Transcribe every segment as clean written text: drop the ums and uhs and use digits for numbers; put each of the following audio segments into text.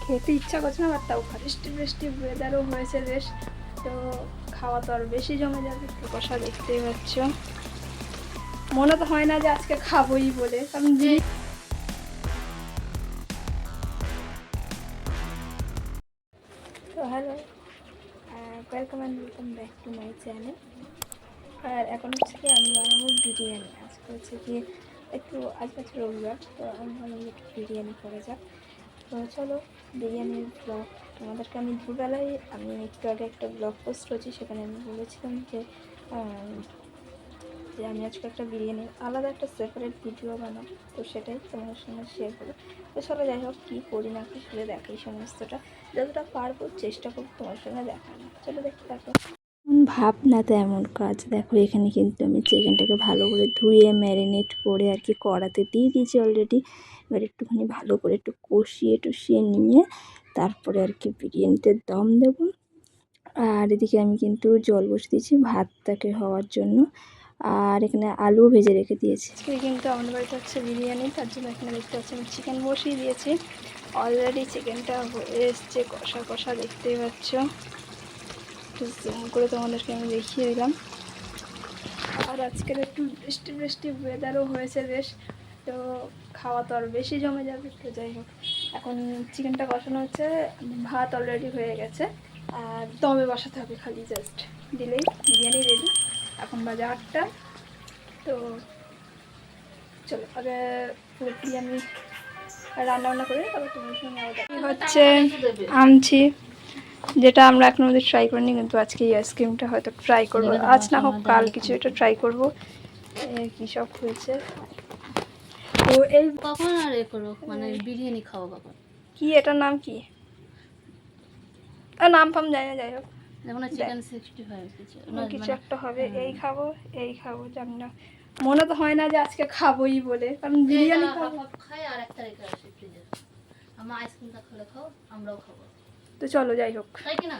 খেতে ইচ্ছা করছে না, বাট তাও বৃষ্টি বৃষ্টি ওয়েদারও হয়েছে বেশ, তো খাওয়া তো আর বেশি জমে যাবে। একটু কষা দেখতেই পাচ্ছ, মনে তো হয় না যে আজকে খাবোই বলে, কারণ তো hello, welcome and welcome back to my channel. আর এখন হচ্ছে কি আমি বানাবো বিরিয়ানি। আজকে হচ্ছে কি আজকে হচ্ছে রবিবার, তো আমি ভাবলাম একটু বিরিয়ানি করা যাক। তো চলো বিরিয়ানির ব্লগ তোমাদেরকে আমি দুবেলায় একটু আগে একটা ব্লগ পোস্ট করেছি, সেখানে আমি বলেছিলাম যে আমি আজকে একটা বিরিয়ানির আলাদা একটা সেপারেট ভিডিও বানাবো, তো সেটাই তোমার সঙ্গে শেয়ার করবো। তো চলো যাই হোক, কী করি না কী করে দেখাই সমস্তটা, যতটা পারবো চেষ্টা করবো তোমার সঙ্গে দেখানো। চলো দেখতে থাকো। ভাবনাতে এমন কাজ, দেখো এখানে কিন্তু আমি চিকেনটাকে ভালো করে ধুয়ে ম্যারিনেট করে আর কি কড়াতে দিয়ে দিয়েছি অলরেডি। এবার একটুখানি ভালো করে একটু কষিয়ে টষিয়ে নিয়ে তারপরে আর কি বিরিয়ানিতে দম দেবো। আর এদিকে আমি কিন্তু জল বসিয়ে দিয়েছি ভাতটাকে হওয়ার জন্য, আর এখানে আলু ভেজে রেখে দিয়েছি। কিন্তু আমাদের বাড়িতে হচ্ছে বিরিয়ানি, তার জন্য এখানে দেখতে পাচ্ছি আমি চিকেন বসিয়ে দিয়েছি। অলরেডি চিকেনটা হয়ে এসছে, কষা কষা দেখতেই পাচ্ছ। একটু জুম করে তোমাদেরকে আমি দেখিয়ে দিলাম। আর আজকের একটু বৃষ্টি বৃষ্টি ওয়েদারও হয়েছে বেশ, তো খাওয়া তো আর বেশি জমে যাবে। তো যাই হোক, এখন চিকেনটা কষানো হচ্ছে, ভাত অলরেডি হয়ে গেছে, আর দমে বসাতে হবে, খালি জাস্ট দিলেই বিরিয়ানি রেডি। এখন বাজে 8টা। তো চলো আগে পুরোপুরি আমি রান্না করে তারপর তোমার সঙ্গে হচ্ছে আনছি, যেটা আমরা এখন অবধি ট্রাই করিনি, কিন্তু আজকে এই আইসক্রিমটা হয়তো ট্রাই করবো। আজ না হোক কাল কিছু এটা ট্রাই করবো। কী সব হয়েছে, তো এই কখন আর এ করো মানে বিরিয়ানি খাওয়া কখন, কি এটার নাম কি, আর নাম ফাম জানি না, যাই হোক যেমন চিকেন 65 কিছু একটা হবে। এই খাবো জানি না, মনে তো হয় না যে আজকে খাবোই বলে, কারণ বিরিয়ানি খাই আর একটা রেখে আসি ফ্রিজে। আমরা আইসক্রিমটা খেলে খাও, আমরাও খাবো। তো চলো যাই হোক, তাই কি না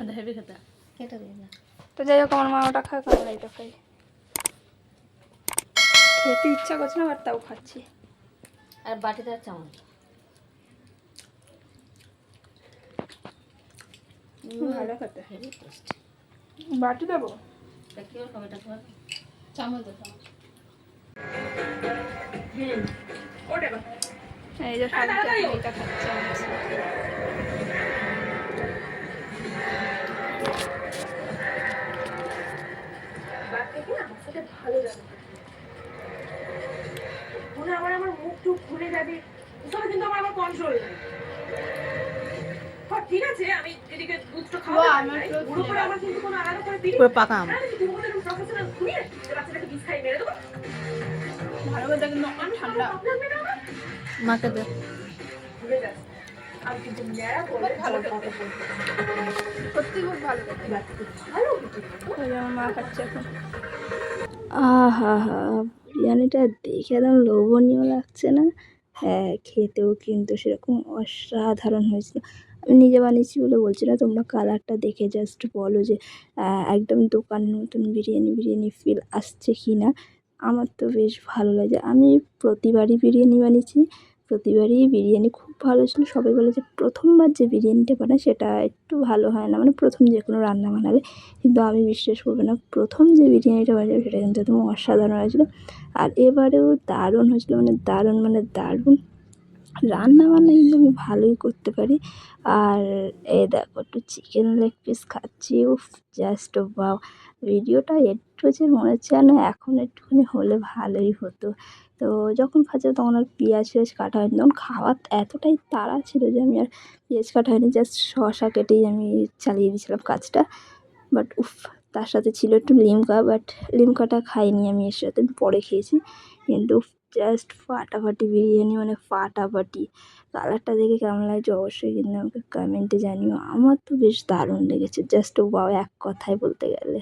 আদা হেভি খেতে কেটে দিই না। তো যাই হোক, আমার মা ওটা খায়, আমরা এটা খাই। খেতে ইচ্ছা করছে না, বাট তাও খাচ্ছি। আর বাটিতে আর চামচ ভালো খেতে। Heavy taste. বাটি দেবো, কেউ খাবে এটা খাবে, চামচ দাও চামচ। এই যে সবটা এটা খাচ্ছে আমার। ভালো যাবে মনে, আমার মুখ টুক ঘুরে যাবে, কিন্তু আমার কন্ট্রোল নেই। ঠিক আছে, আমি এদিকে দুধটা খাওয়া পুরো করে আমার কিন্তু কোনো আলাদা করে দিই পুরো পাকা আম প্রফেশনাল ঘুরিয়ে বাচ্চাটাকে বিষ খাই মেরে দেবো। ভালো করে দেখেন, আমি ঠান্ডা মাকে দে ঘুরে যাচ্ছে। আমি কিন্তু ন্যাড়া করে ভালো খেতে, সত্যি খুব ভালো খেতে, ভালো আমার মা খাচ্ছে এখন। আহা হা, বিরিয়ানিটা দেখে একদম লোভনীয় লাগছে না? হ্যাঁ, খেতেও কিন্তু সেরকম অসাধারণ হয়েছিল। আমি নিজে বানিয়েছি বলে বলছি না, তোমরা কালারটা দেখে জাস্ট বলো যে একদম দোকানের মতন বিরিয়ানি ফিল আসছে কি না। আমার তো বেশ ভালো লাগে, আমি প্রতিবারই বিরিয়ানি বানিয়েছি, প্রতিবারই বিরিয়ানি খুব ভালো ছিল। সবাই বলে যে প্রথমবার যে বিরিয়ানিটা বানায় সেটা একটু ভালো হয় না, মানে প্রথম যে কোনো রান্না বানালে, কিন্তু আমি বিশ্বাস করবে না, প্রথম যে বিরিয়ানিটা বানিয়েছিলাম সেটা কিন্তু একদম অসাধারণ হয়েছিলো। আর এবারেও দারুণ হয়েছিলো, মানে দারুণ রান্না বান্না কিন্তু আমি ভালোই করতে পারি। আর এই দেখো একটু চিকেন লেগ পিস খাচ্ছি, উফ জাস্ট ওয়াও। ভিডিওটা একটু যে মনে হচ্ছে না এখন একটুখানি হলে ভালোই হতো। তো যখন খাচ্ছি তখন আর পেঁয়াজ কাটা হয়নি, তখন খাওয়ার এতটাই তাড়া ছিল যে আমি আর পেঁয়াজ কাটা হয়নি, জাস্ট শসা কেটেই আমি চালিয়ে দিয়েছিলাম কাজটা। বাট উফ, তার সাথে ছিল একটু লিমকা, বাট লিমকাটা খাইনি আমি, এর সাথে পরে খেয়েছি। কিন্তু জাস্ট ফাটাফাটি বিরিয়ানি, মানে ফাটাফাটি। কালারটা দেখে কেমন লাগছে অবশ্যই কিন্তু আমাকে কমেন্টে জানিও। আমার তো বেশ দারুণ লেগেছে, জাস্ট ওয়াও এক কথায় বলতে গেলে।